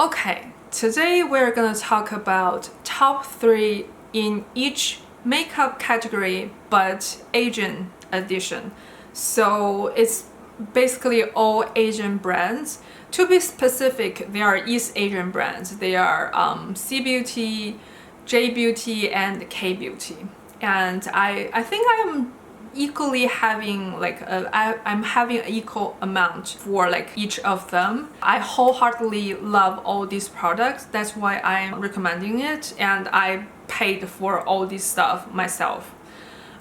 Okay, today we're gonna talk about top 3 in each makeup category but Asian edition. So it's basically all Asian brands. To be specific, they are East Asian brands. They are C Beauty, J Beauty, and K Beauty. And I think I'm equally having I'm having an equal amount for like each of them. I wholeheartedly love all these products. That's why I'm recommending it, and I paid for all this stuff myself.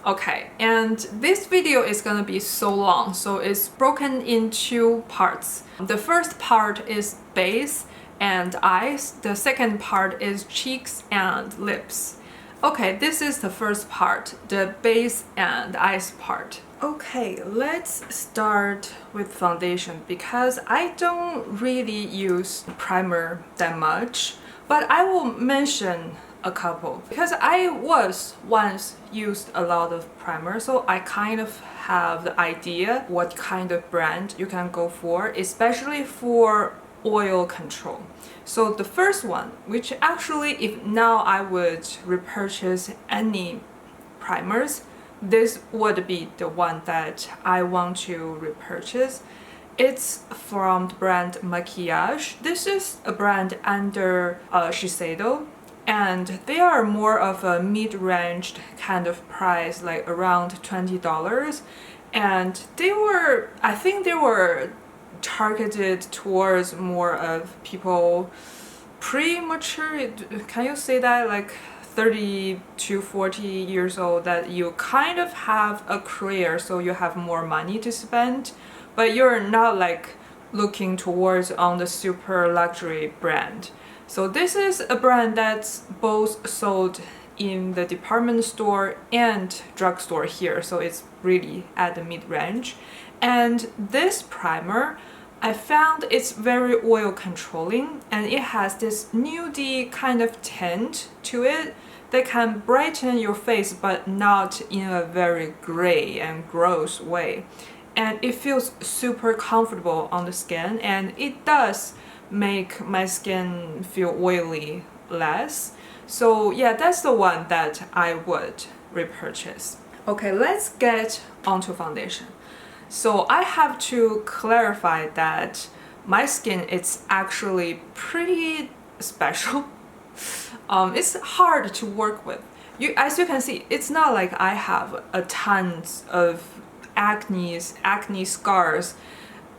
Okay, and this video is gonna be so long, so it's broken in 2 parts. The first part is base and eyes. The second part is cheeks and lips. Okay, this is the first part, the base and eyes part. Okay, let's start with foundation because I don't really use primer that much, but I will mention a couple because I was once used a lot of primer, so I kind of have the idea what kind of brand you can go for, especially for oil control. So the first one, which actually if now I would repurchase any primers, this would be the one that I want to repurchase. It's from the brand Maquillage. This is a brand under Shiseido, and they are more of a mid-ranged kind of price, like around $20. And I think they were targeted towards more of people pre-mature, can you say that, like 30 to 40 years old, that you kind of have a career, so you have more money to spend, but you're not like looking towards on the super luxury brand. So this is a brand that's both sold in the department store and drugstore here, so it's really at the mid-range. And this primer, I found it's very oil controlling, and it has this nudie kind of tint to it that can brighten your face but not in a very gray and gross way. And it feels super comfortable on the skin, and it does make my skin feel oily less. So yeah, that's the one that I would repurchase. Okay, let's get onto foundation. So I have to clarify that my skin is actually pretty special. It's hard to work with. As you can see, it's not like I have a tons of acne scars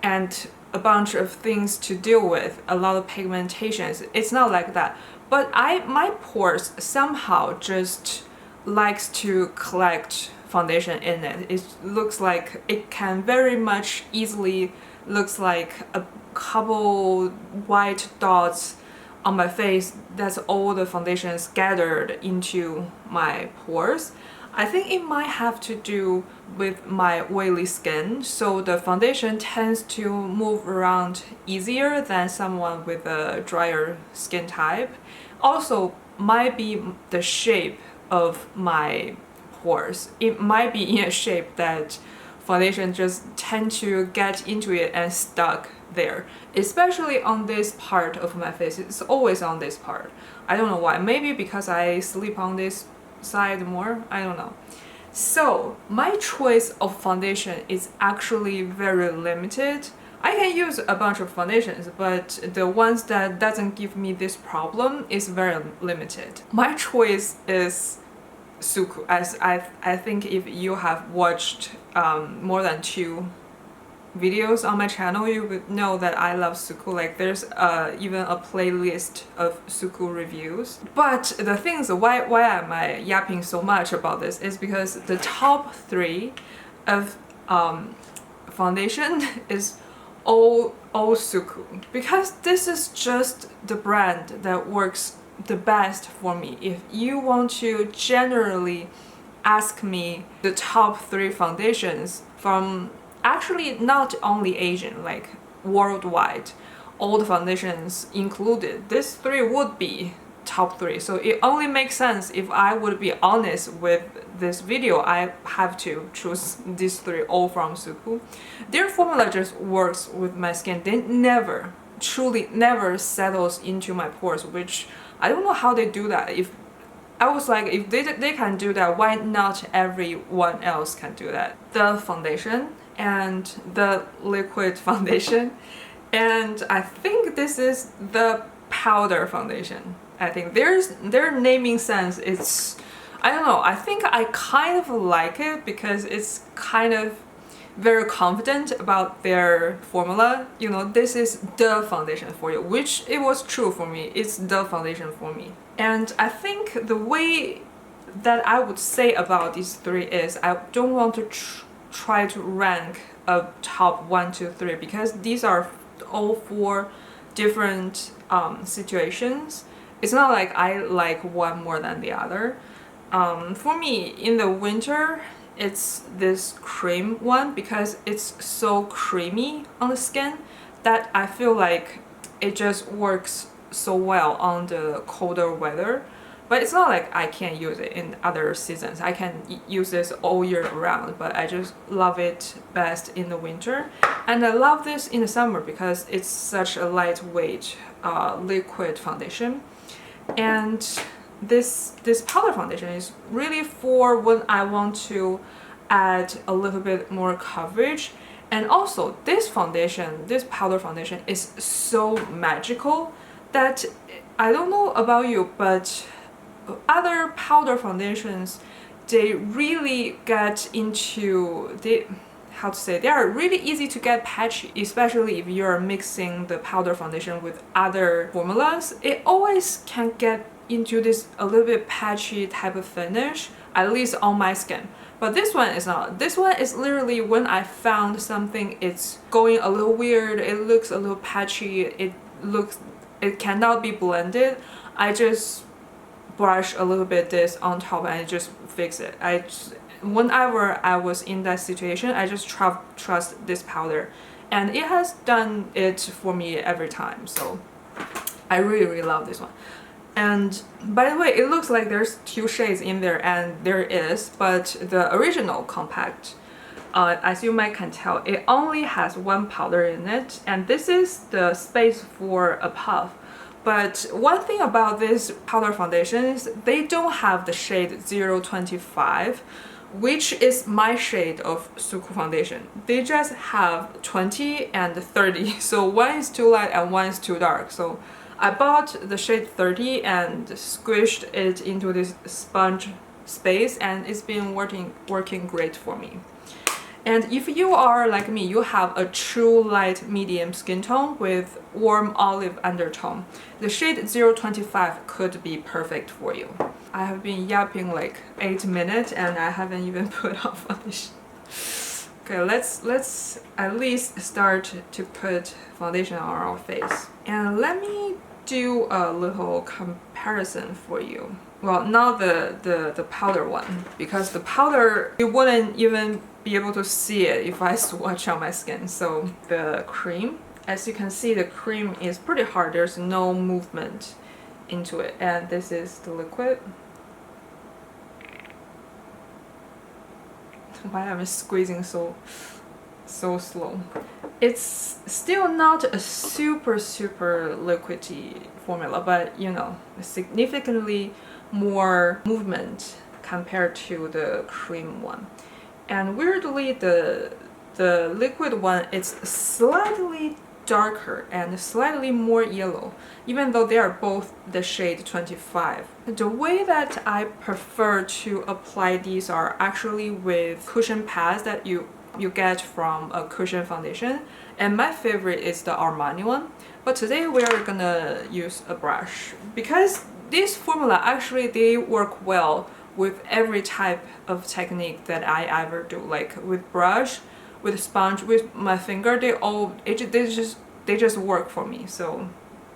and a bunch of things to deal with, a lot of pigmentations. It's not like that. But my pores somehow just likes to collect foundation in it. It looks like it can very much easily looks like a couple white dots on my face. That's all the foundation scattered into my pores. I think it might have to do with my oily skin, so the foundation tends to move around easier than someone with a drier skin type. Also, might be the shape of my pores. It might be in a shape that foundation just tend to get into it and stuck there, especially on this part of my face. It's always on this part. I don't know why. Maybe because I sleep on this side more, I don't know. So my choice of foundation is actually very limited. I can use a bunch of foundations, but the ones that doesn't give me this problem is very limited. My choice is SUQQU, as I think if you have watched more than 2 videos on my channel, you would know that I love SUQQU. Like there's even a playlist of SUQQU reviews. But the thing is, why am I yapping so much about this is because the top 3 of foundation is all SUQQU, because this is just the brand that works the best for me. If you want to generally ask me the top 3 foundations from actually not only Asian, like worldwide, all the foundations included, these 3 would be top 3. So it only makes sense if I would be honest with this video. I have to choose these 3 all from SUQQU. Their formula just works with my skin. They never truly never settles into my pores, which I don't know how they do that. If I was like, if they can do that, why not everyone else can do that? The foundation and the liquid foundation, and I think this is the powder foundation. I think their naming sense, it's, I don't know, I think I kind of like it because it's kind of very confident about their formula. You know, this is the foundation for you, which it was true for me. It's the foundation for me. And I think the way that I would say about these three is I don't want to try to rank a top 1, 2, 3 because these are all 4 different situations. It's not like I like one more than the other. For me, in the winter, it's this cream one because it's so creamy on the skin that I feel like it just works so well on the colder weather. But it's not like I can't use it in other seasons. I can use this all year round, but I just love it best in the winter. And I love this in the summer because it's such a lightweight liquid foundation. And this powder foundation is really for when I want to add a little bit more coverage. And also this foundation, this powder foundation is so magical that I don't know about you, but other powder foundations, they really get into the, how to say, they are really easy to get patchy, especially if you're mixing the powder foundation with other formulas. It always can get into this a little bit patchy type of finish, at least on my skin. But this one is not. This one is literally when I found something, it's going a little weird, it looks a little patchy, it cannot be blended, I just brush a little bit this on top and just fix it. Whenever I was in that situation, I just trust this powder, and it has done it for me every time. So I really love this one. And by the way, it looks like there's 2 shades in there, and there is, but the original compact, as you might can tell, it only has 1 powder in it, and this is the space for a puff. But one thing about this powder foundation is they don't have the shade 025, which is my shade of SUQQU foundation. They just have 20 and 30, so one is too light and one is too dark. So I bought the shade 30 and squished it into this sponge space, and it's been working great for me. And if you are like me, you have a true light medium skin tone with warm olive undertone, the shade 025 could be perfect for you. I have been yapping like 8 minutes and I haven't even put on foundation. Okay, let's at least start to put foundation on our face. And let me do a little comparison for you. Well, not the powder one, because the powder, you wouldn't even be able to see it if I swatch on my skin. So the cream, as you can see, the cream is pretty hard. There's no movement into it. And this is the liquid. Why am I squeezing so slow? It's still not a super liquidy formula, but you know, significantly more movement compared to the cream one. And weirdly, the liquid one, it's slightly darker and slightly more yellow, even though they are both the shade 25. The way that I prefer to apply these are actually with cushion pads that you get from a cushion foundation, and my favorite is the Armani one. But today we are gonna use a brush because this formula actually they work well with every type of technique that I ever do, like with brush, with sponge, with my finger. They just work for me. So,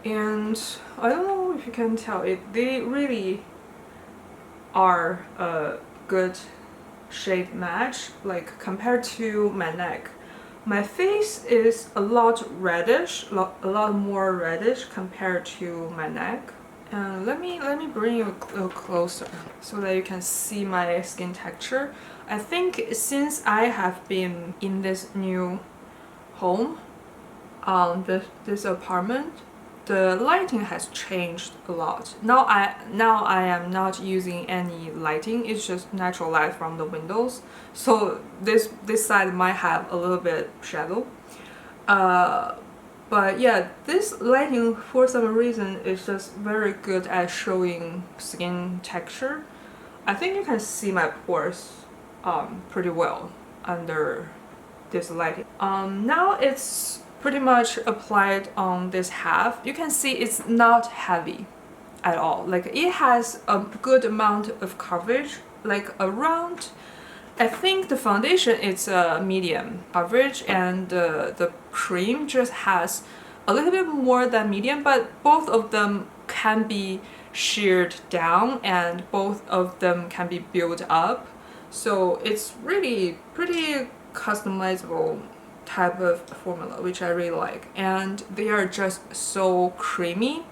and I don't know if you can tell it, they really are a good shade match. Like compared to my neck, my face is a lot reddish, a lot more reddish compared to my neck. And let me bring you a little closer so that you can see my skin texture. I think since I have been in this new home, this apartment, the lighting has changed a lot. Now I am not using any lighting. It's just natural light from the windows. So this side might have a little bit shadow. But yeah, this lighting for some reason is just very good at showing skin texture. I think you can see my pores pretty well under this lighting. Now it's pretty much applied on this half. You can see it's not heavy at all. Like it has a good amount of coverage, like around, I think the foundation is a medium coverage and the cream just has a little bit more than medium, but both of them can be sheared down and both of them can be built up. So it's really pretty customizable type of formula, which I really like, and they are just so creamy,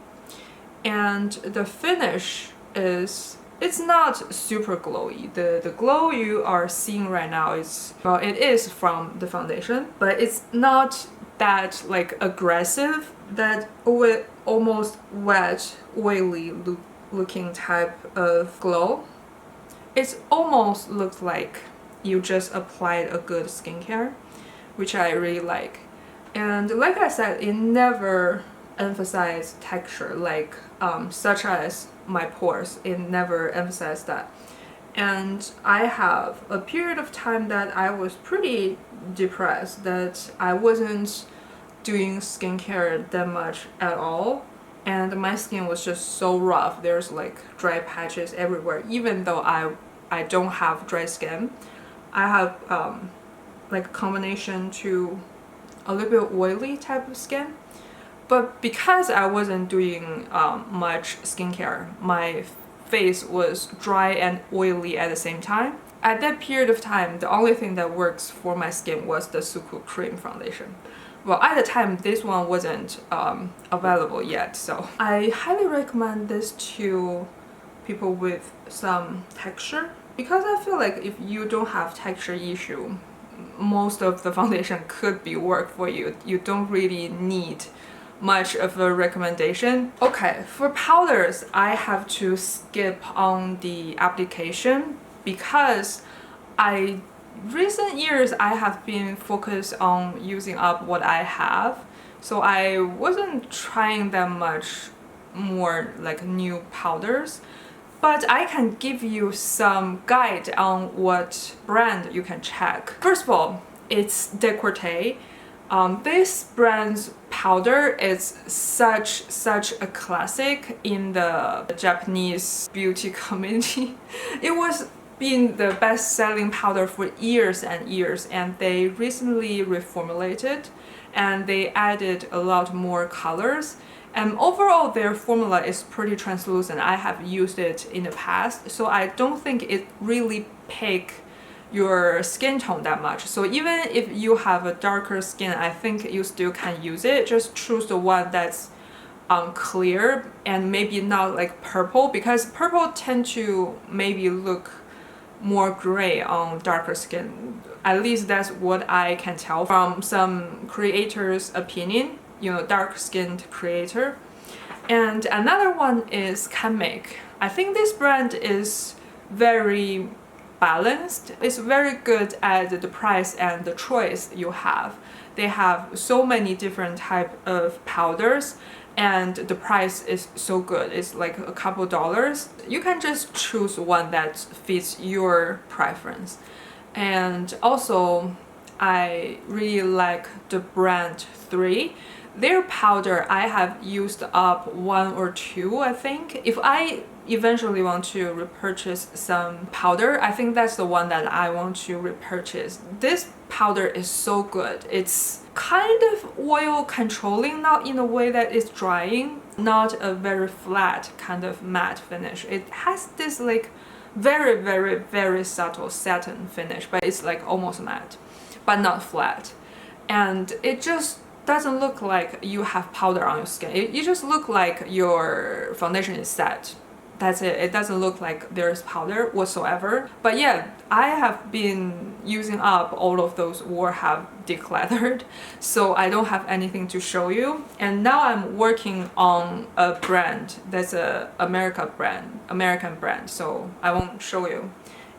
and the finish is, it's not super glowy. The glow you are seeing right now is, well, it is from the foundation, but it's not that like aggressive, that almost wet, oily looking type of glow. It almost looks like you just applied a good skincare, which I really like. And like I said, it never emphasized texture, like such as my pores. It never emphasized that. And I have a period of time that I was pretty depressed, that I wasn't doing skincare that much at all, and my skin was just so rough. There's like dry patches everywhere, even though I don't have dry skin. I have like a combination to a little bit oily type of skin, but because I wasn't doing much skincare, my face was dry and oily at the same time. At that period of time, the only thing that works for my skin was the SUQQU cream foundation. Well, at the time this one wasn't available yet, so I highly recommend this to people with some texture, because I feel like if you don't have texture issue, most of the foundation could be work for you. You don't really need much of a recommendation. Okay, for powders, I have to skip on the application because recent years I have been focused on using up what I have, so I wasn't trying that much more like new powders. But I can give you some guide on what brand you can check. First of all, it's Decorte. This brand's powder is such a classic in the Japanese beauty community. It was been the best-selling powder for years and years, and they recently reformulated and they added a lot more colors. And overall, their formula is pretty translucent. I have used it in the past, so I don't think it really pick your skin tone that much. So even if you have a darker skin, I think you still can use it. Just choose the one that's clear and maybe not like purple, because purple tend to maybe look more gray on darker skin. At least that's what I can tell from some creators' opinion. You know, dark-skinned creator. And another one is Canmake. I think this brand is very balanced. It's very good at the price and the choice you have. They have so many different type of powders and the price is so good. It's like a couple dollars. You can just choose one that fits your preference. And also, I really like the brand 3. Their powder, I have used up 1 or 2, I think. If I eventually want to repurchase some powder, I think that's the one that I want to repurchase. This powder is so good. It's kind of oil controlling, not in a way that it's drying, not a very flat kind of matte finish. It has this like very subtle satin finish, but it's like almost matte, but not flat. And it just doesn't look like you have powder on your skin. It just look like your foundation is set that's it. It doesn't look like there's powder whatsoever. But yeah, I have been using up all of those or have decluttered, so I don't have anything to show you. And now I'm working on a brand that's a American brand, so I won't show you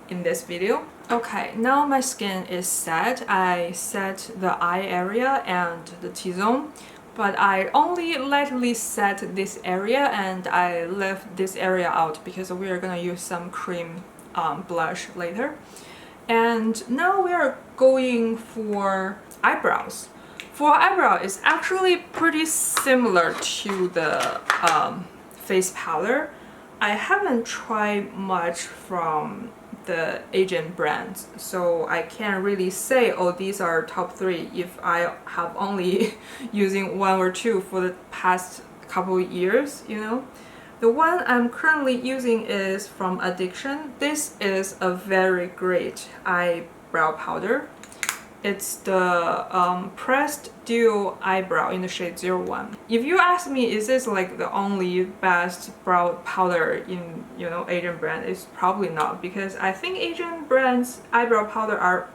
in this video. Okay, now my skin is set. I set the eye area and the T-zone, but I only lightly set this area and I left this area out because we are gonna use some cream blush later. And now we are going for eyebrows. For eyebrow, it's actually pretty similar to the face powder. I haven't tried much from the Asian brands, so I can't really say, oh, these are top 3 if I have only using 1 or 2 for the past couple years, you know. The one I'm currently using is from Addiction. This is a very great eyebrow powder. It's the Pressed Duo Eyebrow in the shade 01. If you ask me, is this like the only best brow powder in, you know, Asian brand? It's probably not, because I think Asian brands eyebrow powder are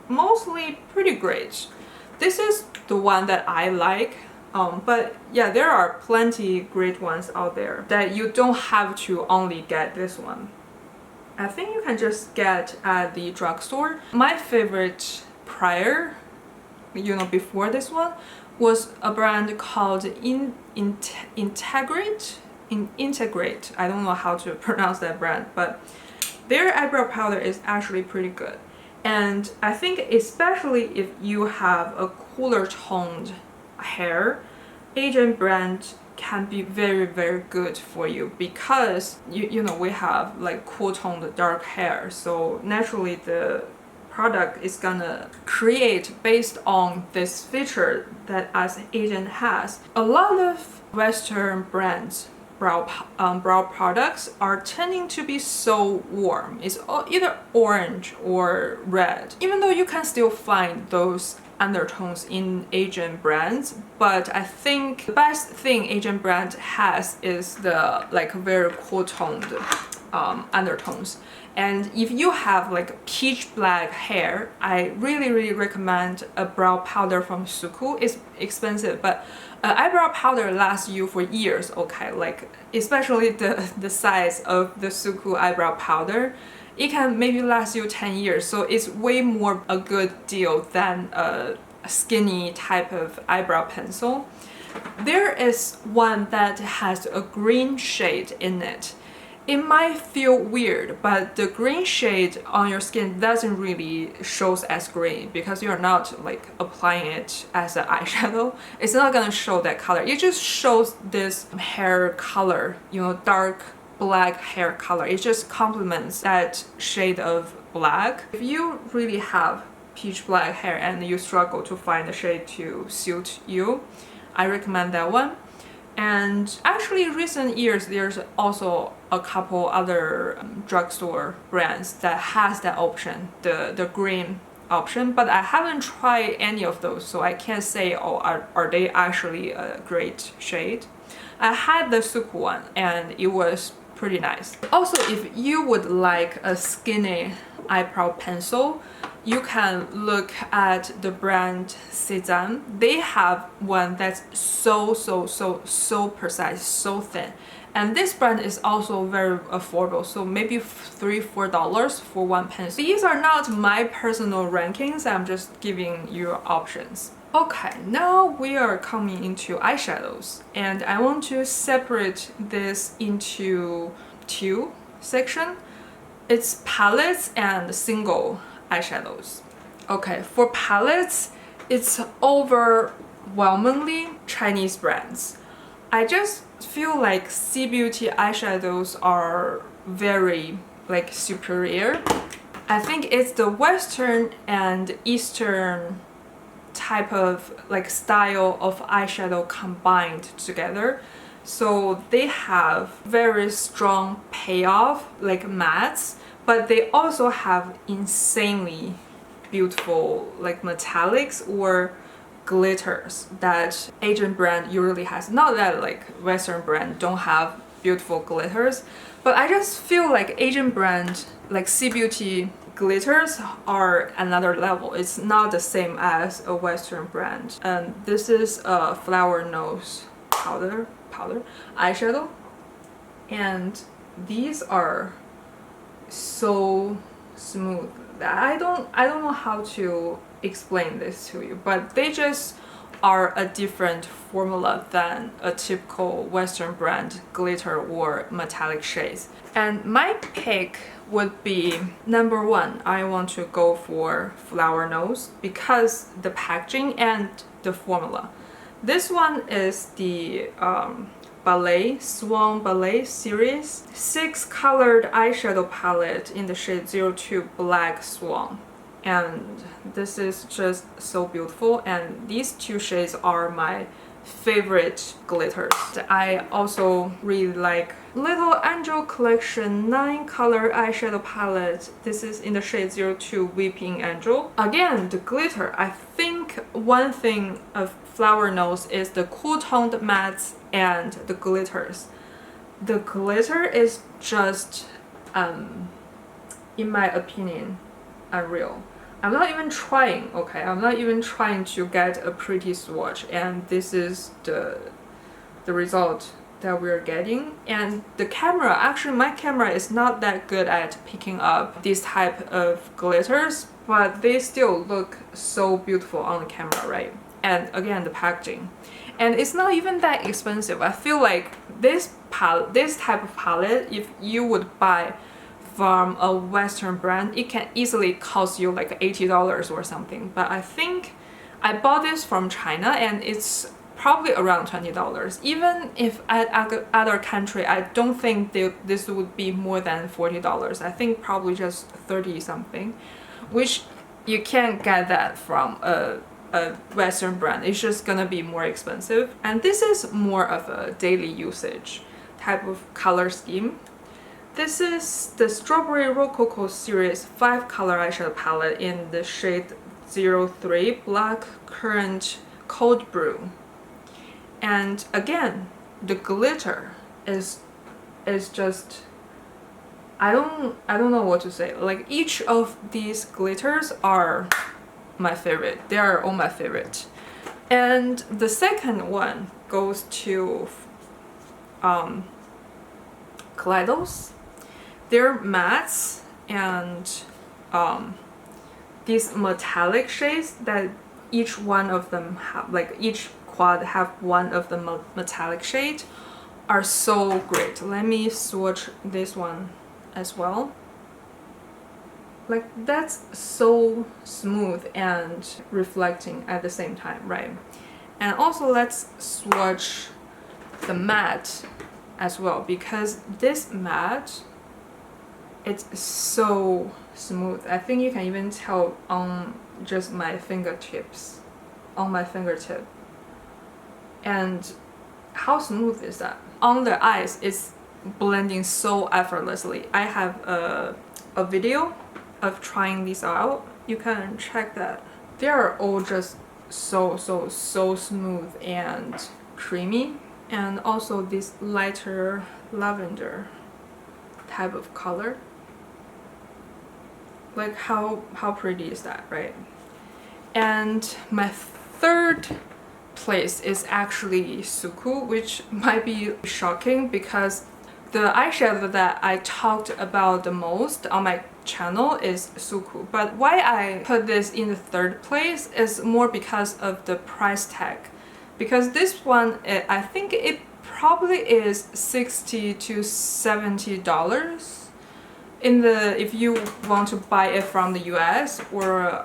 mostly pretty great. This is the one that I like. But yeah, there are plenty great ones out there that you don't have to only get this one. I think you can just get at the drugstore. My favorite prior, you know, before this one, was a brand called Integrate. I don't know how to pronounce that brand, but their eyebrow powder is actually pretty good. And I think especially if you have a cooler toned hair, Asian brand can be very, very good for you, because you know, we have like cool toned dark hair, so naturally the product is gonna create based on this feature that us Asian has. A lot of Western brands brow products are tending to be so warm. It's either orange or red, even though you can still find those undertones in Asian brands. But I think the best thing Asian brand has is the like very cool toned undertones. And if you have like peach black hair, I really recommend a brow powder from SUQQU. It's expensive, but eyebrow powder lasts you for years, okay? Like especially the size of the SUQQU eyebrow powder, it can maybe last you 10 years. So it's way more a good deal than a skinny type of eyebrow pencil. There is one that has a green shade in it. It might feel weird, but the green shade on your skin doesn't really show as green because you're not like applying it as an eyeshadow. It's not gonna show that color. It just shows this hair color, you know, dark black hair color. It just complements that shade of black. If you really have peach black hair and you struggle to find a shade to suit you, I recommend that one. And actually recent years there's also a couple other drugstore brands that has that option, the green option, but I haven't tried any of those, so I can't say, oh, are they actually a great shade. I had the SUQQU one and it was pretty nice. Also, if you would like a skinny eyebrow pencil, you can look at the brand Cezanne. They have one that's so precise, so thin. And this brand is also very affordable, so maybe $3-4 for one pencil. These are not my personal rankings, I'm just giving you options. Okay, now we are coming into eyeshadows, and I want to separate this into 2 sections. It's palettes and single eyeshadows. Okay, for palettes, it's overwhelmingly Chinese brands. I just feel like C Beauty eyeshadows are very like superior. I think it's the Western and Eastern type of like style of eyeshadow combined together. So they have very strong payoff like mattes, but they also have insanely beautiful like metallics or glitters that Asian brand usually has. Not that like Western brand don't have beautiful glitters, but I just feel like Asian brand like C Beauty glitters are another level. It's not the same as a Western brand. And this is a flower nose powder eyeshadow, and these are so smooth that I don't know how to explain this to you, but they just are a different formula than a typical Western brand glitter or metallic shades. And my pick would be number one. I want to go for flower nose because the packaging and the formula. This one is the Ballet, Swan Ballet series 6 colored eyeshadow palette in the shade 02 Black Swan. And this is just so beautiful, and these two shades are my favorite glitters. I also really like Little Angel Collection 9 color eyeshadow palette. This is in the shade 02 Weeping Angel. Again, the glitter. I think one thing of flower nose is the cool toned mattes and the glitters. The glitter is just, in my opinion, unreal. I'm not even trying, okay? I'm not even trying to get a pretty swatch, and this is the result that we're getting. And the camera, actually my camera is not that good at picking up this type of glitters, but they still look so beautiful on the camera, right? And again, the packaging. And it's not even that expensive. I feel like this type of palette, if you would buy from a Western brand, it can easily cost you like $80 or something. But I think I bought this from China and it's probably around $20. Even if at other country, I don't think this would be more than $40. I think probably just 30 something, which you can't get that from a Western brand. It's just gonna be more expensive. And this is more of a daily usage type of color scheme. This is the Strawberry Rococo series 5 color eyeshadow palette in the shade 03 Black Currant Cold Brew. And again, the glitter is just, I don't know what to say. Like each of these glitters are my favorite. They are all my favorite. And the second one goes to Kaleidos. They're mattes and these metallic shades that each one of them have, like each quad have one of the metallic shade, are so great. Let me swatch this one as well. Like that's so smooth and reflecting at the same time, right? And also let's swatch the matte as well, because this matte, it's so smooth. I think you can even tell on just my fingertips, on my fingertip. And how smooth is that? On the eyes, it's blending so effortlessly. I have a video of trying these out. You can check that. They are all just so smooth and creamy. And also this lighter lavender type of color. Like how pretty is that, right? And my third place is actually SUQQU, which might be shocking because the eyeshadow that I talked about the most on my channel is SUQQU. But why I put this in the third place is more because of the price tag. Because this one, I think it probably is $60 to $70 in the, if you want to buy it from the US, or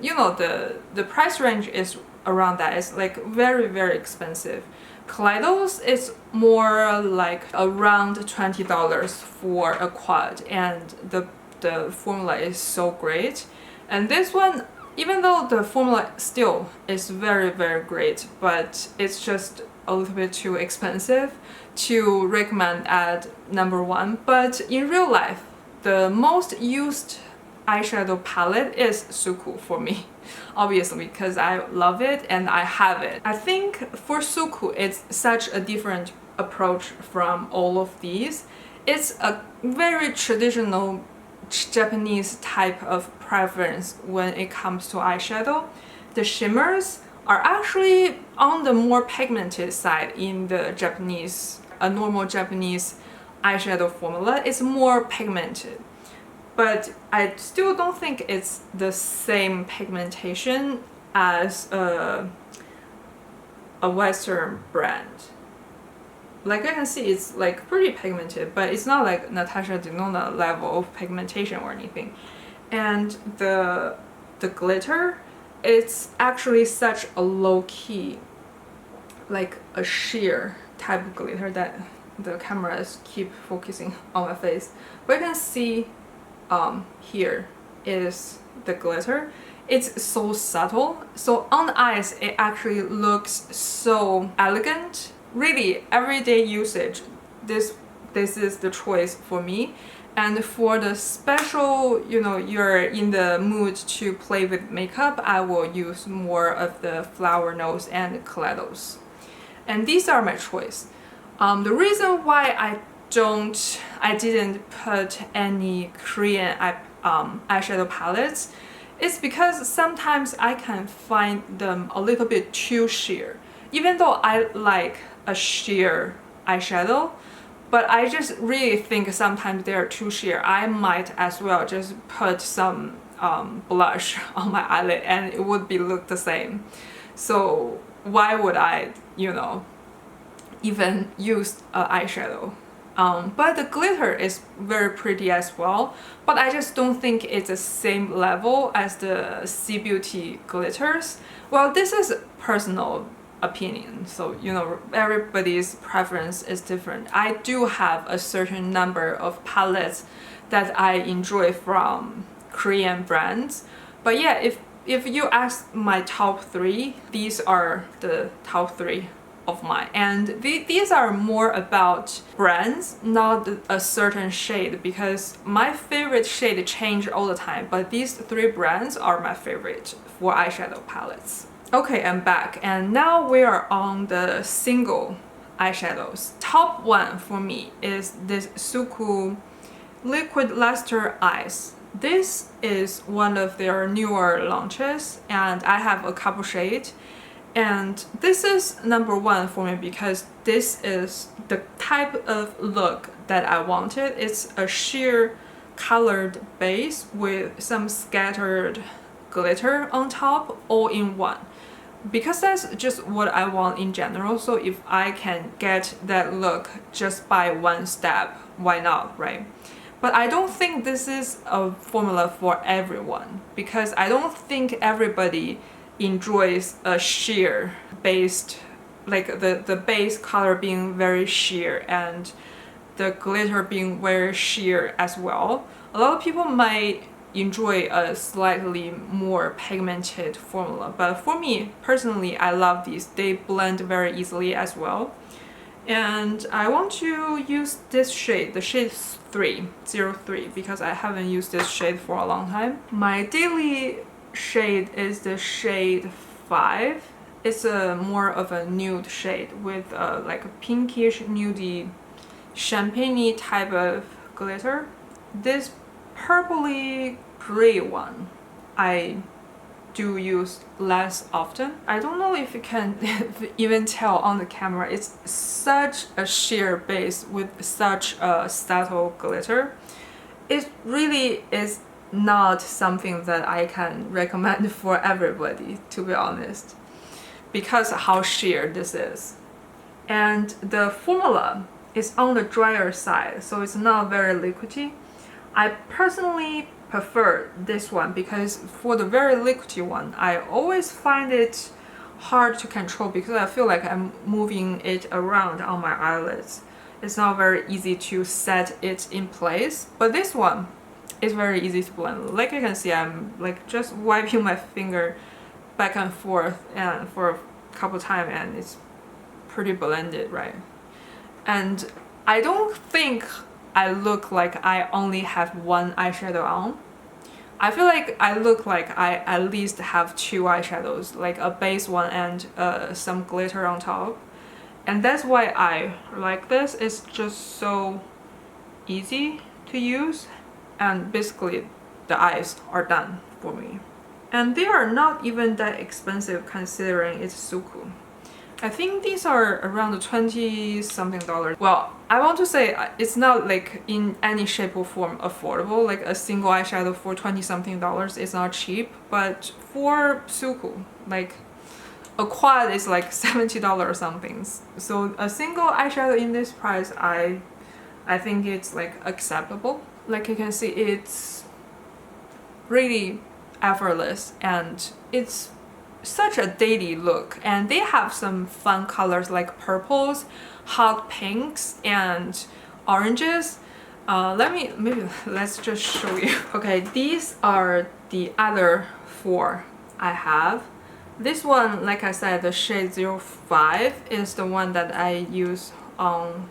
you know, the price range is around that. It's like very expensive. Kaleidos is more like around $20 for a quad, and the formula is so great. And this one, even though the formula still is very great, but it's just a little bit too expensive to recommend at number one. But in real life, the most used eyeshadow palette is SUQQU for me, obviously, because I love it and I have it. I think for SUQQU, it's such a different approach from all of these. It's a very traditional Japanese type of preference when it comes to eyeshadow. The shimmers are actually on the more pigmented side in the Japanese, a normal Japanese eyeshadow formula. It's more pigmented, but I still don't think it's the same pigmentation as a Western brand. Like I can see, it's like pretty pigmented, but it's not like Natasha Denona level of pigmentation or anything. And the glitter, it's actually such a low-key, like a sheer type of glitter that the cameras keep focusing on my face. But you can see here is the glitter. It's so subtle, so on the eyes it actually looks so elegant. Really, everyday usage, this is the choice for me. And for the special, you know, you're in the mood to play with makeup, I will use more of the Flower Nose and Kaleidos. And these are my choice. The reason why I didn't put any Korean eyeshadow palettes is because sometimes I can find them a little bit too sheer. Even though I like a sheer eyeshadow, but I just really think sometimes they are too sheer. I might as well just put some blush on my eyelid and it would look the same. So why would I, you know, even use eyeshadow? But the glitter is very pretty as well, but I just don't think it's the same level as the C Beauty glitters. Well, this is personal opinion, so you know, everybody's preference is different. I do have a certain number of palettes that I enjoy from Korean brands, but yeah, if you ask my top 3, these are the top 3 of mine, and these are more about brands, not a certain shade, because my favorite shade change all the time, but these 3 brands are my favorite for eyeshadow palettes. Okay, I'm back, and now we are on the single eyeshadows. Top 1 for me is this SUQQU Liquid Luster Eyes. This is one of their newer launches, and I have a couple shades. And this is number 1 for me because this is the type of look that I wanted. It's a sheer colored base with some scattered glitter on top, all in one. Because that's just what I want in general, so if I can get that look just by one step, why not, right? But I don't think this is a formula for everyone, because I don't think everybody enjoys a sheer based, like the base color being very sheer and the glitter being very sheer as well. A lot of people might enjoy a slightly more pigmented formula, but for me personally, I love these. They blend very easily as well. And I want to use this shade, the shade 03, because I haven't used this shade for a long time. My daily shade is the shade 5. It's a more of a nude shade with like a pinkish nudie champagne type of glitter. This purpley gray one I do use less often. I don't know if you can even tell on the camera, it's such a sheer base with such a subtle glitter. It really is not something that I can recommend for everybody, to be honest, because of how sheer this is. And the formula is on the drier side, so it's not very liquidy. I personally prefer this one because for the very liquidy one, I always find it hard to control because I feel like I'm moving it around on my eyelids. It's not very easy to set it in place, but this one is very easy to blend. Like you can see, I'm like just wiping my finger back and forth and for a couple times, and it's pretty blended, right? And I don't think I look like I only have one eyeshadow on. I feel like I look like I at least have 2 eyeshadows, like a base one and some glitter on top. And that's why I like this. It's just so easy to use, and basically the eyes are done for me. And they are not even that expensive considering it's SUQQU. I think these are around 20 something dollars. Well, I want to say it's not like in any shape or form affordable. Like a single eyeshadow for 20 something dollars is not cheap, but for SUQQU, like a quad is like $70 or something. So a single eyeshadow in this price, I think it's like acceptable. Like you can see, it's really effortless and it's such a daily look, and they have some fun colors like purples, hot pinks, and oranges. Let's just show you. Okay, these are the other 4 I have. This one, like I said, the shade 05 is the one that I use on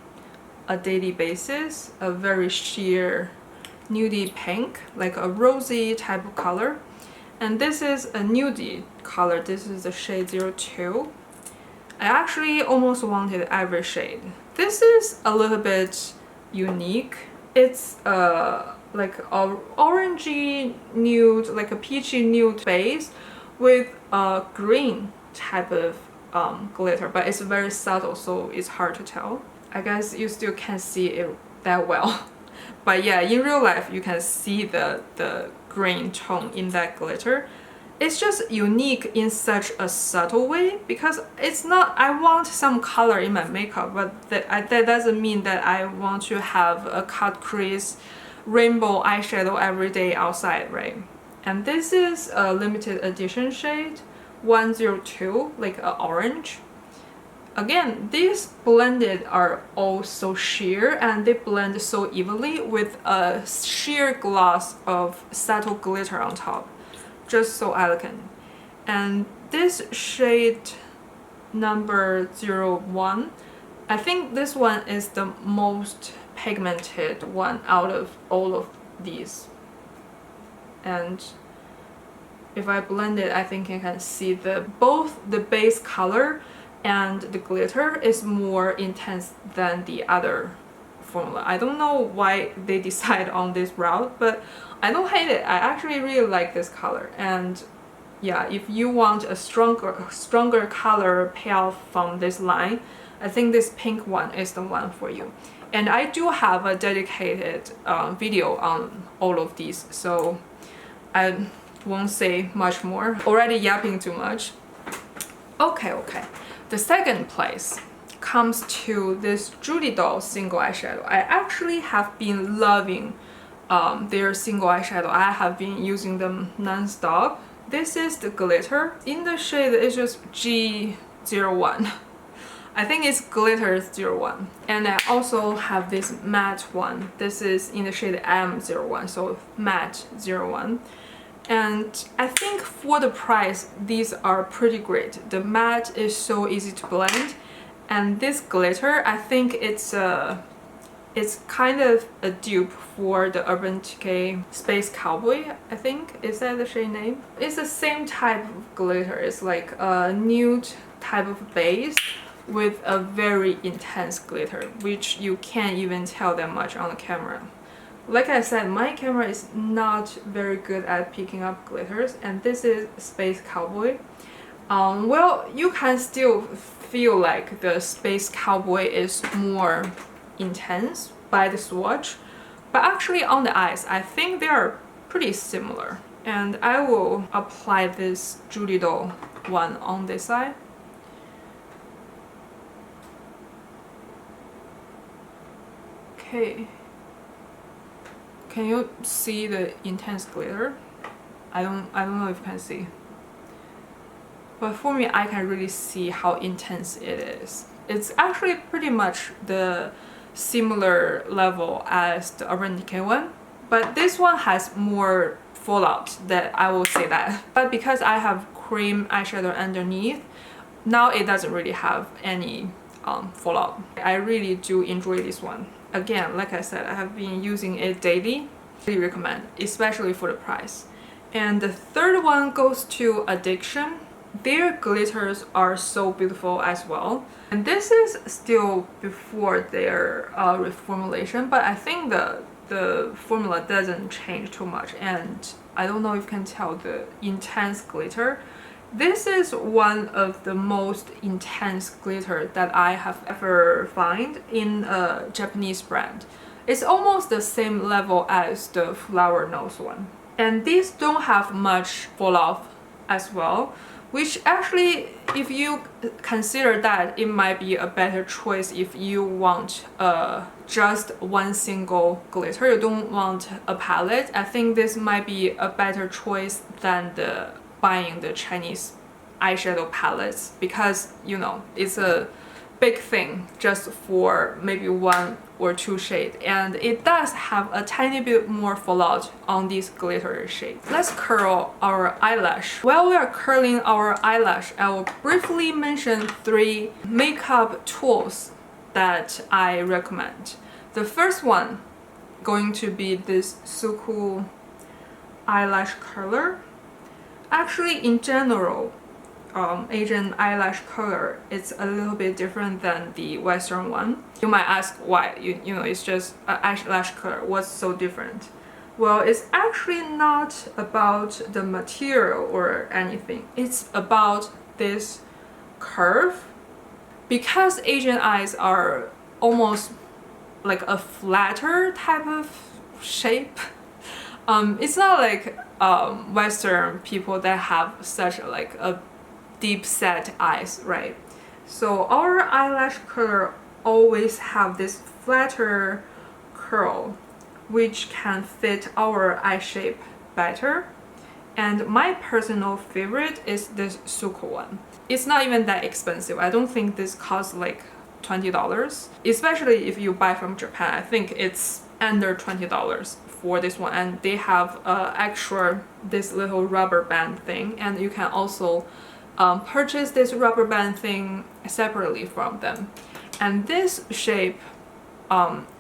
a daily basis. A very sheer nudie pink, like a rosy type of color. And this is a nudie color. This is the shade 02. I actually almost wanted every shade. This is a little bit unique. It's like a orangey nude, like a peachy nude base with a green type of glitter, but it's very subtle, so it's hard to tell. I guess you still can't see it that well. But yeah, in real life you can see the green tone in that glitter. It's just unique in such a subtle way, because it's not, I want some color in my makeup, but that doesn't mean that I want to have a cut crease rainbow eyeshadow every day outside, right? And this is a limited edition shade 102, like an orange. Again, these blended are all so sheer, and they blend so evenly with a sheer gloss of subtle glitter on top. Just so elegant. And this shade number 01, I think this one is the most pigmented one out of all of these. And if I blend it, I think you can see both the base color and the glitter is more intense than the other formula. I don't know why they decide on this route, but I don't hate it. I actually really like this color. And yeah, if you want a stronger color payoff from this line, I think this pink one is the one for you. And I do have a dedicated video on all of these, so I won't say much more. Already yapping too much. Okay. The second place comes to this Judy Doll single eyeshadow. I actually have been loving their single eyeshadow. I have been using them non-stop. This is the glitter. In the shade, it's just G01. I think it's glitter 01. And I also have this matte one. This is in the shade M01, so matte 01. And I think for the price, these are pretty great. The matte is so easy to blend, and this glitter, I think it's kind of a dupe for the Urban Decay Space Cowboy, I think. Is that the shade name? It's the same type of glitter. It's like a nude type of base with a very intense glitter, which you can't even tell that much on the camera. Like I said, my camera is not very good at picking up glitters, and this is Space Cowboy. Well, you can still feel like the Space Cowboy is more intense by the swatch, but actually on the eyes, I think they are pretty similar. And I will apply this Judy Doll one on this side. Okay. Can you see the intense glitter? I don't know if you can see. But for me, I can really see how intense it is. It's actually pretty much the similar level as the Urban Decay one, but this one has more fallout, that I will say that. But because I have cream eyeshadow underneath, now it doesn't really have any fallout. I really do enjoy this one. Again, like I said, I have been using it daily. Really recommend, especially for the price. And the third one goes to Addiction. their glitters are so beautiful as well. And this is still before their reformulation, but I think the formula doesn't change too much, and I don't know if you can tell the intense glitter. This is one of the most intense glitter that I have ever found in a Japanese brand. It's almost the same level as the flower nose one. And these don't have much fall off as well, which actually, if you consider that, it might be a better choice if you want just one single glitter, you don't want a palette. I think this might be a better choice than buying the Chinese eyeshadow palettes, because you know it's a big thing just for maybe 1 or 2 shades, and it does have a tiny bit more fallout on these glitter shades. Let's curl our eyelash. While we are curling our eyelash, I will briefly mention 3 makeup tools that I recommend. The first one going to be this SUQQU eyelash curler. Actually, in general, Asian eyelash color is a little bit different than the Western one. You might ask why. You know, it's just eyelash color. What's so different? Well, it's actually not about the material or anything. It's about this curve. Because Asian eyes are almost like a flatter type of shape. It's not like Western people that have such like a deep set eyes, right? So our eyelash curler always have this flatter curl which can fit our eye shape better. And my personal favorite is this SUQQU one. It's not even that expensive. I don't think this costs like $20, especially if you buy from Japan. I think it's under $20 for this one, and they have extra this little rubber band thing, and you can also purchase this rubber band thing separately from them. And this shape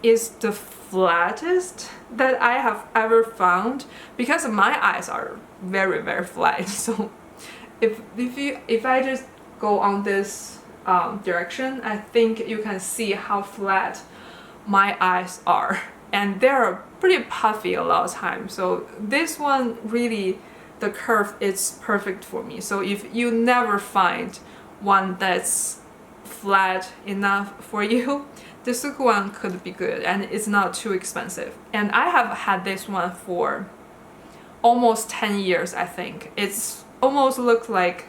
is the flattest that I have ever found, because my eyes are very, very flat. So if I just go on this direction, I think you can see how flat my eyes are, and they're pretty puffy a lot of times. So this one really, the curve is perfect for me. So if you never find one that's flat enough for you, the SUQQU one could be good, and it's not too expensive. And I have had this one for almost 10 years, I think. It's almost looked like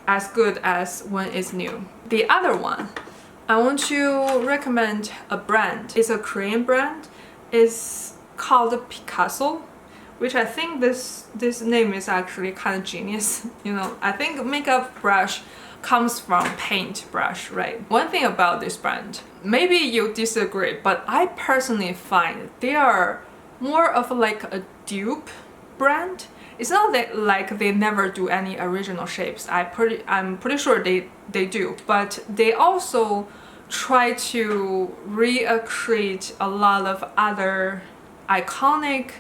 as good as when it's new. The other one, I want to recommend a brand. It's a Korean brand. It's called Picasso, which I think this name is actually kind of genius. You know, I think makeup brush comes from paint brush, right? One thing about this brand, maybe you disagree, but I personally find they are more of like a dupe brand. It's not that like they never do any original shapes. I'm pretty sure they do, but they also try to recreate a lot of other iconic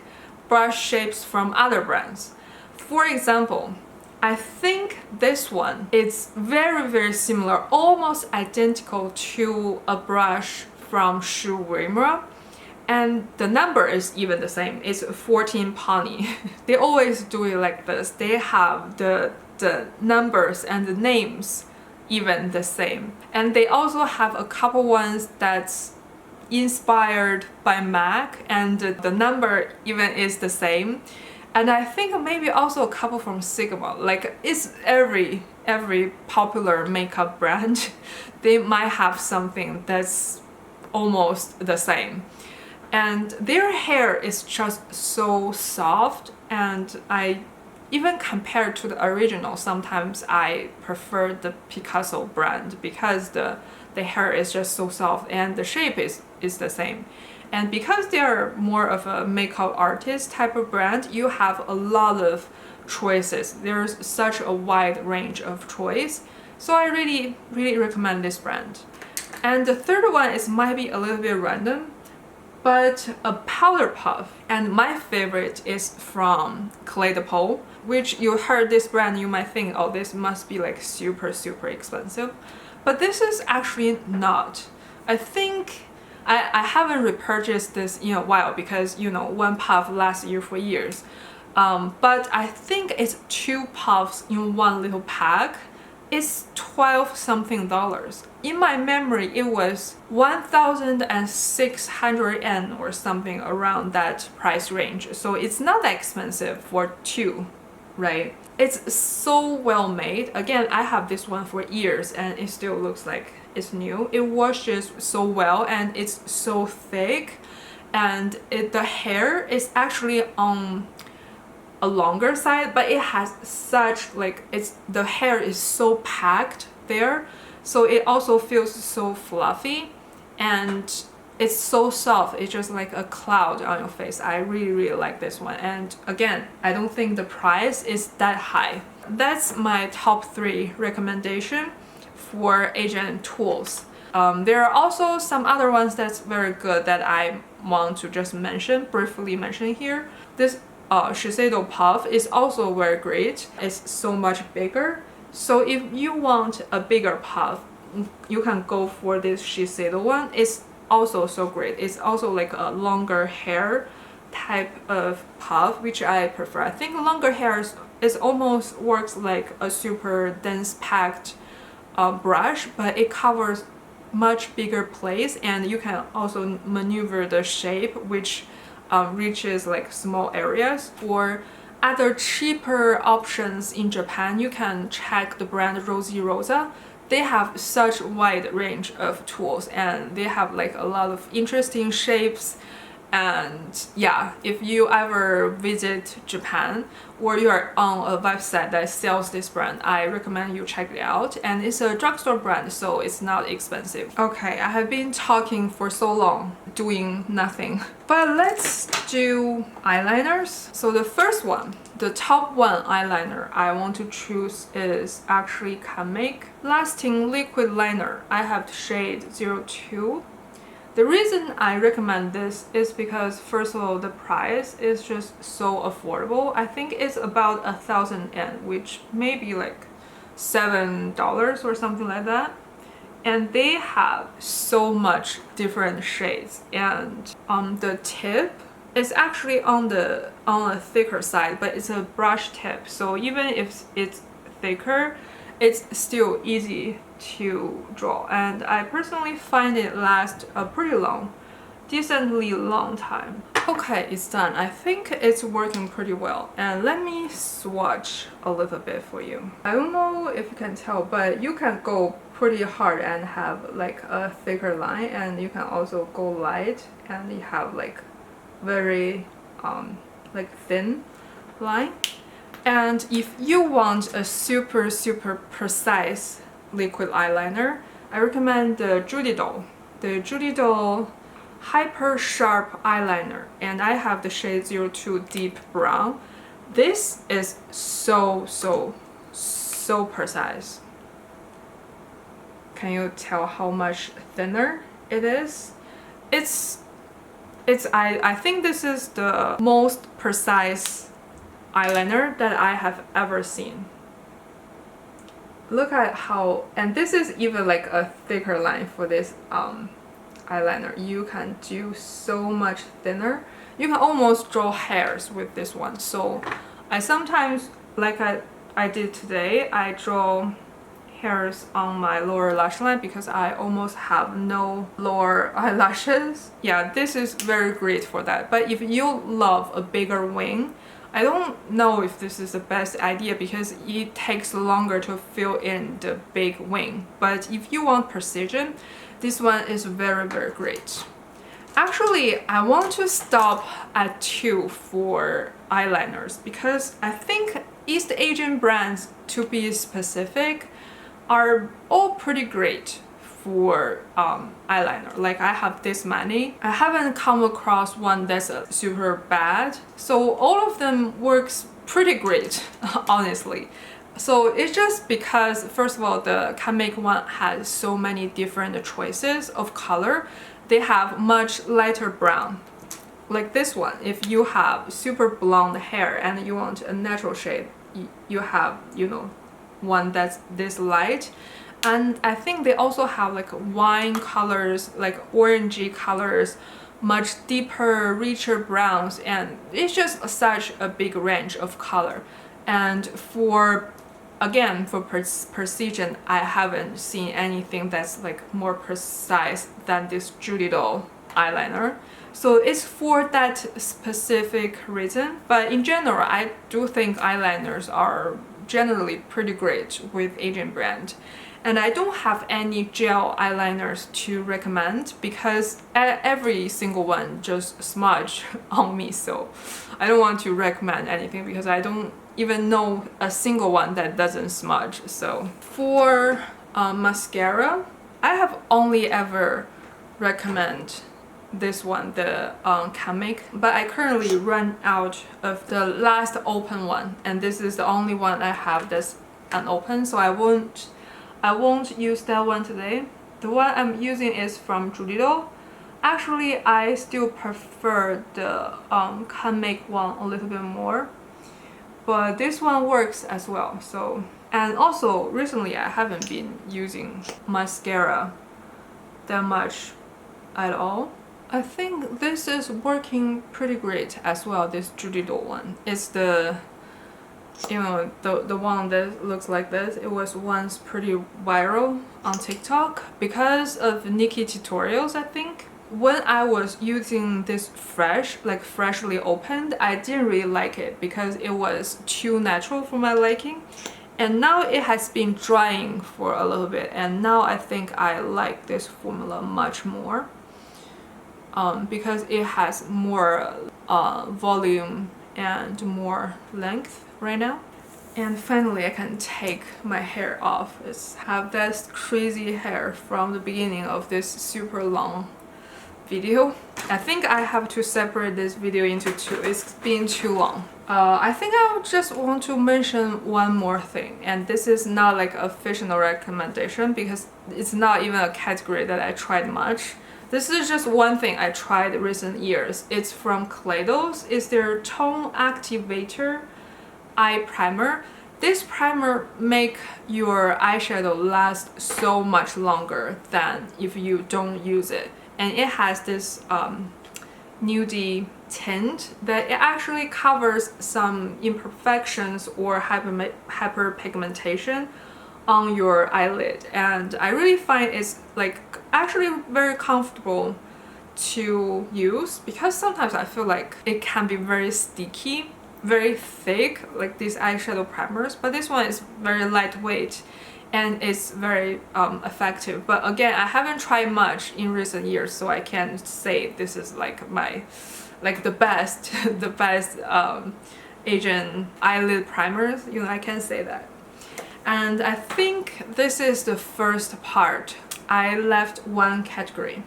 brush shapes from other brands. For example, I think this one is very, very similar, almost identical to a brush from SUQQU, and the number is even the same. It's 14 pony. They always do it like this. They have the numbers and the names even the same. And they also have a couple ones that's inspired by MAC, and the number even is the same. And I think maybe also a couple from Sigma. Like, it's every popular makeup brand, they might have something that's almost the same. And their hair is just so soft, and I even compared to the original, sometimes I prefer the Picasso brand because the hair is just so soft and the shape is the same. And because they are more of a makeup artist type of brand, you have a lot of choices. There's such a wide range of choice. So I really, really recommend this brand. And the third one might be a little bit random, but a powder puff. And my favorite is from Kaleidos. which you heard this brand, you might think, oh, this must be like super expensive. But this is actually not. I think I haven't repurchased this in a while because, you know, one puff lasts you for years. But I think it's 2 puffs in one little pack. It's $12 something. In my memory, it was 1,600 yen or something around that price range. So it's not that expensive for 2, right? It's so well made. Again, I have this one for years and it still looks like it's new. It washes so well and it's so thick, and the hair is actually on a longer side, but it has such like, the hair is so packed there, so it also feels so fluffy and it's so soft. It's just like a cloud on your face. I really like this one, and again, I don't think the price is that high. That's my top 3 recommendation for agent tools. There are also some other ones that's very good that I want to just briefly mention here. This Shiseido puff is also very great. It's so much bigger. So if you want a bigger puff, you can go for this Shiseido one. It's also so great. It's also like a longer hair type of puff, which I prefer. I think longer hair is almost works like a super dense packed brush, but it covers much bigger place, and you can also maneuver the shape, which reaches like small areas. For other cheaper options in Japan, you can check the brand Rosy Rosa. They have such wide range of tools and they have like a lot of interesting shapes. And yeah, if you ever visit Japan or you are on a website that sells this brand, I recommend you check it out. And it's a drugstore brand, so it's not expensive. Okay, I have been talking for so long, doing nothing. But let's do eyeliners. So the first one, the top 1 eyeliner I want to choose is actually Canmake Lasting Liquid Liner. I have the shade 02. The reason I recommend this is because, first of all, the price is just so affordable. I think it's about 1,000 yen, which may be like $7 or something like that. And they have so much different shades, and the tip is actually on a thicker side, but it's a brush tip. So even if it's thicker, it's still easy to draw, and I personally find it lasts a pretty decently long time. Okay, it's done. I think it's working pretty well, and let me swatch a little bit for you. I don't know if you can tell, but you can go pretty hard and have like a thicker line, and you can also go light and you have like very like thin line. And if you want a super precise liquid eyeliner, I recommend the Judy Doll. The Judy Doll Hyper Sharp Eyeliner, and I have the shade 02 Deep Brown. This is so precise. Can you tell how much thinner it is? I think this is the most precise eyeliner that I have ever seen. Look at how, and this is even like a thicker line for this eyeliner. You can do so much thinner. You can almost draw hairs with this one. So I sometimes, like I did today, I draw hairs on my lower lash line because I almost have no lower eyelashes. Yeah, this is very great for that. But if you love a bigger wing, I don't know if this is the best idea because it takes longer to fill in the big wing. But if you want precision, this one is very great. Actually, I want to stop at 2 for eyeliners because I think East Asian brands, to be specific, are all pretty great for eyeliner. Like I have this many. I haven't come across one that's super bad. So all of them works pretty great, honestly. So it's just because, first of all, the Canmake one has so many different choices of color. They have much lighter brown, like this one, if you have super blonde hair and you want a natural shade, you have, you know, one that's this light. And I think they also have like wine colors, like orangey colors, much deeper, richer browns, and it's just such a big range of color. And for, again, for precision, I haven't seen anything that's like more precise than this Judy Doll eyeliner. So it's for that specific reason. But in general, I do think eyeliners are generally pretty great with Asian brand. And I don't have any gel eyeliners to recommend because every single one just smudge on me, so I don't want to recommend anything because I don't even know a single one that doesn't smudge. So for mascara, I have only ever recommend this one, the Canmake, but I currently run out of the last open one, and this is the only one I have that's unopened, so I won't use that one today. The one I'm using is from Judy Doll. Actually, I still prefer the Canmake one a little bit more, but this one works as well. So, and also recently I haven't been using mascara that much at all. I think this is working pretty great as well, this Judy Doll one. It's the, you know, the one that looks like this. It was once pretty viral on TikTok because of Nikki tutorials, I think. When I was using this freshly opened, I didn't really like it because it was too natural for my liking. And now it has been drying for a little bit, and now I think I like this formula much more. Because it has more volume and more length right now. And finally I can take my hair off. I have this crazy hair from the beginning of this super long video. I think I have to separate this video into two. It's been too long. I think I just want to mention one more thing, and this is not like a official recommendation because it's not even a category that I tried much. This is just one thing I tried recent years. It's from Kaleidos. It's their Tone Activator Eye Primer. This primer make your eyeshadow last so much longer than if you don't use it. And it has this nudie tint that it actually covers some imperfections or hyperpigmentation on your eyelid, and I really find it's like actually very comfortable to use because sometimes I feel like it can be very sticky, very thick, like these eyeshadow primers, but this one is very lightweight and it's very effective. But again, I haven't tried much in recent years, so I can't say this is like my the best the best Asian eyelid primers, you know, I can't say that. And I think this is the first part. I left one category.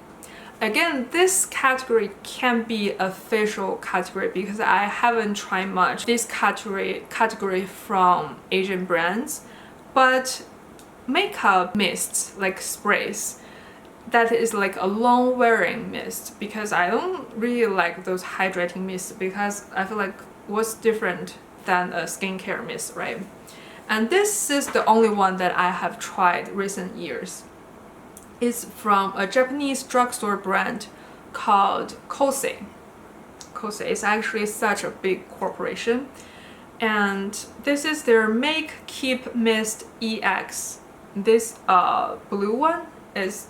Again, this category can be official category because I haven't tried much this category from Asian brands, but makeup mists, like sprays, that is like a long wearing mist, because I don't really like those hydrating mists because I feel like what's different than a skincare mist, right? And this is the only one that I have tried recent years. It's from a Japanese drugstore brand called Kose. Kose is actually such a big corporation. And this is their Make Keep Mist EX. This blue one is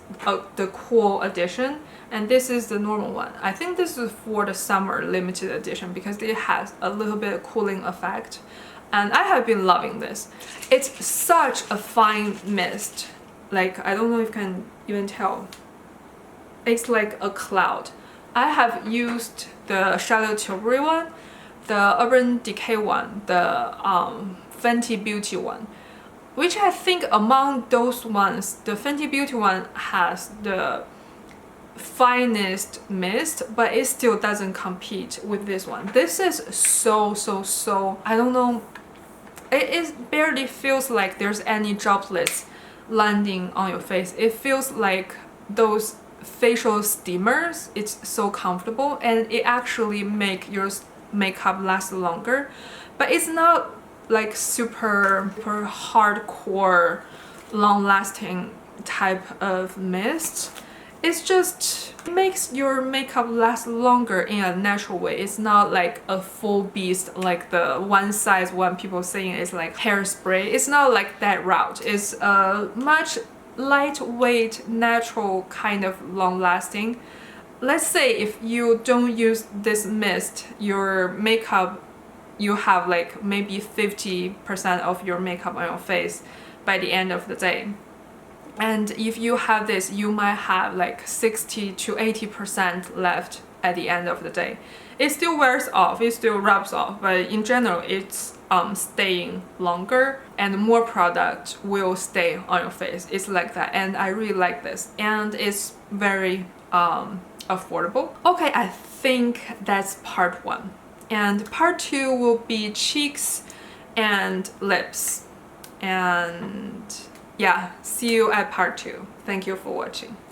the cool edition, and this is the normal one. I think this is for the summer limited edition because it has a little bit of cooling effect. And I have been loving this. It's such a fine mist. Like, I don't know if you can even tell. It's like a cloud. I have used the Shadow Tilbury one, the Urban Decay one, the Fenty Beauty one, which I think among those ones, the Fenty Beauty one has the finest mist, but it still doesn't compete with this one. This is so, I don't know, it barely feels like there's any droplets landing on your face. It feels like those facial steamers. It's so comfortable and it actually make your makeup last longer, but it's not like super hardcore long-lasting type of mist. It's just makes your makeup last longer in a natural way. It's not like a full beast like the one size one people saying is like hairspray. It's not like that route. It's a much lightweight, natural kind of long-lasting. Let's say if you don't use this mist, your makeup, you have like maybe 50% of your makeup on your face by the end of the day. And if you have this, you might have like 60 to 80% left at the end of the day. It still wears off, it still rubs off, but in general it's staying longer and more product will stay on your face. It's like that, and I really like this, and it's very affordable. Okay, I think that's part 1. And part 2 will be cheeks and lips. And yeah, see you at part 2. Thank you for watching.